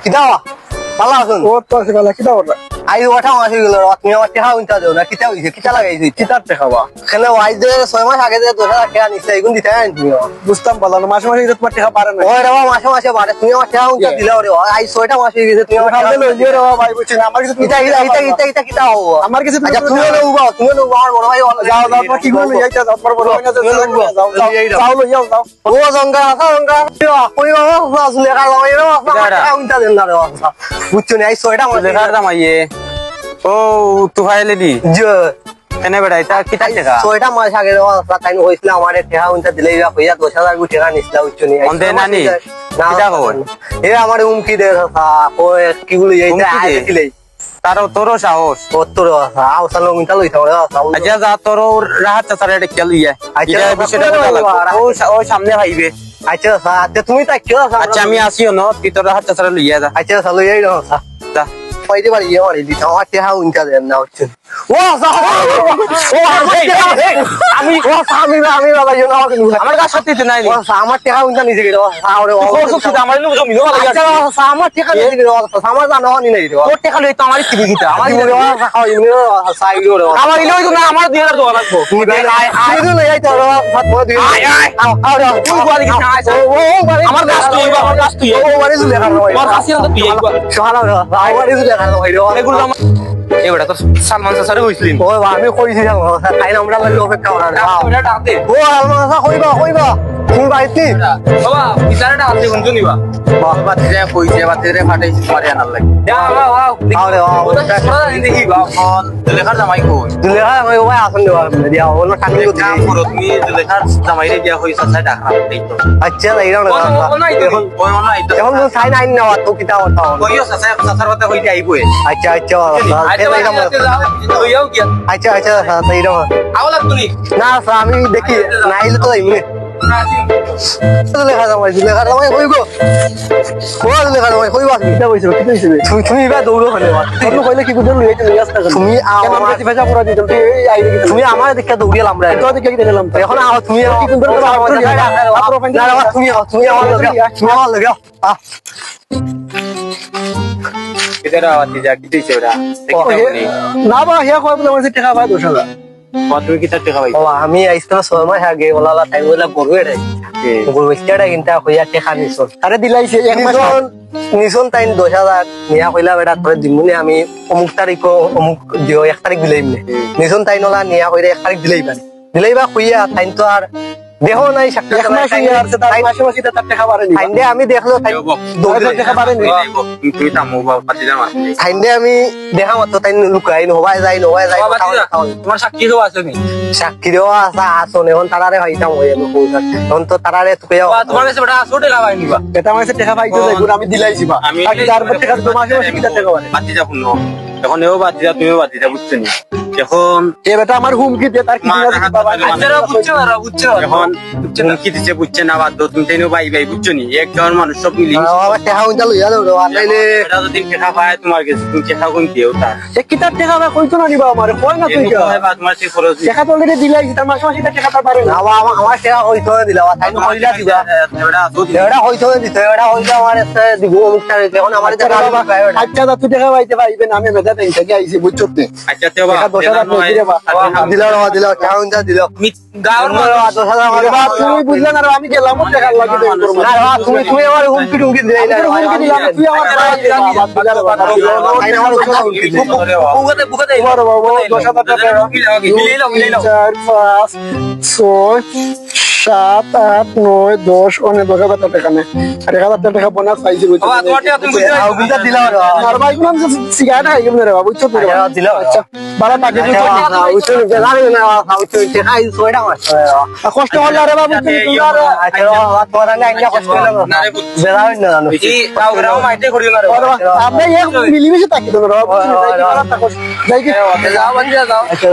কিতা ভালো আছেন ও তো আছে গালা কিটা ওটা আই ওঠা মাস হয়ে গেল তুমি আমার টেকা উনটা দেও না কিতা হইছে কিতা লাগাইছি কিটার দেখাবা কেন আই যে 6 মাস আগে যে 2000 টাকা নিছে এগুন দিতে আইন তুমি বুঝতাম বলা না মাসে মাসে তোমার টাকা পারে না ওই রে মাসে মাসে বাড়ে তুমি আমার টেকা উনটা দিলা রে আই 6টা মাস হয়ে গেছে তুমি আমার খালে লইয়ে রে ভাই বুঝছি না আমার কিছু কিতা হবো আমার কিছু আচ্ছা তুমি আমার বড় ভাই যাও যাও তোমার কি করবে এইটা তোমার বড় ভাই না যাও যাও লইয়াও যাও ও জঙ্গা আছে জঙ্গা কই বাবা আসলে কাল ভাই রে টাকা উনটা দেন না রে বুঝছো না আই 6টা মাস দেখার দাম আইয়ে ও তু ফাইলে দি যে এনে বেড়া এটা কিতা টাকা 6টা মাস আগে তাই হইছিল আমার টাকা উনটা দিলেই হইয়া 10,000 টাকা নিছিল বুঝছো না অন্ধে নানি কিতা খবর এ আমার উমকি দে ওই কি বলি এইটা আই দিলেই তারও তোরও সাহস তোর আউসালো উনটা লইতা ওরে আচ্ছা যা তোর রাহাত চাচারে এটা কেল ইয়া আচ্ছা, এটা বিষয়টা কথা লাগবে ও সামনে ভাইবে আচ্ছা আচ্ছা তুমি তাই কি আচ্ছা আমি আসিও ন তুই তোর রাহাত চাচারে লইয়া যা আচ্ছা চলো এই না যা পাইতে পারি ইয়ে মারি দিতে আমার টেহা উনটা দেন না হচ্ছে ও আমি আমি বাবা ইয়ে না আমার কাছে সত্যি তো নাই আমার টেহা উনটা নিজে গেল আরে আমার জমি নো লাগে আচ্ছা আমার টেহা নিজে গেল আমার জানো নি নাই তোর টাকা লই তো আমার কি দিতা আমার আমার ইলো তো না আমার 2000 টাকা লাগবো তুমি লই আইতো তুই গোয়ালি কি না আইছ আমার কাছ তুই আমার কাছ তুই ও মারি জুলে খানো ভাই আমার কাছে তুই একবার সহানা মারি জুলে খানো ভাই এগুলো আমার এবারে তো সালমান চাচারে হইছিলেন ও আমি কইছিলাম তাই না আমরা বলে অপেক্ষা করা এটা ডাতে ও আলমাসা কইবা তুমি বাইতি বাবা বিচারটা আছে শুনছো নিবা বাবা তিরে কইছে বাতিরে ফাটাইছি মারি আনার লাগি যা বাবা আরে দেখি বাবা লেখার জামাই কই দুলেখা ওই ভাই আসন দিয়া ওর কানি করতে কাম করো তুমি লেখার জামাইরে দিয়া হইছে সাই টাকা দেই তো আচ্ছা এইরা না এখন ওই মনে আইতো এখন তো সাইন আইন না তো কিতা হতা কইও সাসা সাসার কথা হইতে আইবই আচ্ছা আচ্ছা লইয়াও কি আচ্ছা আচ্ছা এইরা আওলা তুমি না আমি দেখি নাইলে তো এমনি দুলেখা জামাই কইগো দুলেখা জামাই কইবা কিতা কইছো কি কইছো তুমি বা দৌড়ো খানে তুমি কইলে কি বুঝল লইতে লই আসতা তুমি আমার প্রতিভা পুরা দিতাম তুমি আমার দেখে দৌড়িয়ালাম আমরা তো দেখে কি দেখলাম এখন আও তুমি কি সুন্দর তুমি আমার লগে কিদারা আতি যা কিতেছে ওরা না বা হিয়া কয় বলে আমার টাকা পায় 10,000 তুমি কিতা টাকা পাই ও আমি আইসতো 6 মাস আগে ওলালা টাইম ওলা গরু এড়াই গরু বেচটা কিন্তু হইয়া টাকা নিছন আরে দিলাইছে এক মাস নিছন তাই 10,000 নিয়া কইলা বেটা তোরে দিমুনি আমি অমুক তারিখ অমুক দিও 1 তারিখ দিলেই নিছন তাই নলা নিয়া কইরা 1 তারিখ দিলেইবা কইয়া তাই তো আর দেখো নাই সাক্ষাৎ এক মাস হইয়া আর তার মাসে মাসে তার টাকা পারেনি তাইন্দে আমি দেখলো দৌড়ে টাকা পারেনি তুমি তামো বাবা পাতিলা মাছ তাইন্দে আমি দেখা মত তাই লুকাই নহবাই যাই তোমার সাক্ষী দেওয়া আছে নি সাক্ষী দেওয়া আছে আসন এখন তারারে ভাইতাম হই আমি কইতা এখন তো তারারে তুই তোমার কাছে বেটা 100 টাকা পাই নিবা এটা মাসে টাকা পাইতো যাইবো আমি দিলাইছি বা আমি বাকি তারপর টাকা তো মাসে মাসে কি টাকা পারে বাতি যা শুনো এখন এও বাতি যা তুমিও বাতি যা বুঝছেন এখন এ বেটা আমার হুমকি দে তার কি না বাবা আচ্ছা বুঝছো এখন কি দিছে বুঝছে না বাদ তুমি তাইনো বাই বাই বুঝছো নি একজন মানুষ সব মিলি আমার টাকা উনটা লইয়া দাও আনাইলে এটা যদি টাকা পায় তোমার কাছে তুমি টাকা কোন দিও তা এ কি তার টাকা না কইতো না নিবা আমারে কই না তুই তোমার সেই খরচ টাকা তো অলরেডি দিলাইছি তার মাসে মাসে টাকা তার পারে না আমার টাকা হইতো দিলা তাই কইলা দিবা এটা হইতো দিত এটা হইতো আমার একটা দিব অমুক তারিখ এখন আমার টাকা আচ্ছা দা তুই টাকা পাইতে পাইবে না আমি বেদা দেই থেকে আইছি বুঝছো তে আচ্ছা তেও দিলা টাকা উনটা দিলা গাওর তুমি বুঝলে না আমি গেলাম টাকা লাগি দেব না তুমি আমার হুমকি টুমকি দিলাই না হুমকি দিলাম তুই আমার বুগাতে বুগাতে তোমার বাবা 10,000 টাকা মিলাইলাম 4 5 6 7 8 9 10 অনেক 10,000 টাকা নে 1,000 টাকা বোনাস পাইছি বুঝছো বাবা তোমার টাকা তুমি বুঝতে উনটা দিলা আর ভাই কোন সিগারেট খাই গেল রে বাবা বুঝছো তো দিলা আচ্ছা বাবা টাকা দিও উঠে জানি না উঠে টাকা এই ছয়টা মাস কষ্ট হল রে বাবা তুমি আচ্ছা তোরা না ইন্ডিয়া কষ্ট হলো না রে বেরাই না জানো এই তাও গ্রাম মাইতে করিও না রে আপনি এক মিলিমিশে থাকি তো বাবা যাই কি যাও বাঞ্জা যাও আচ্ছা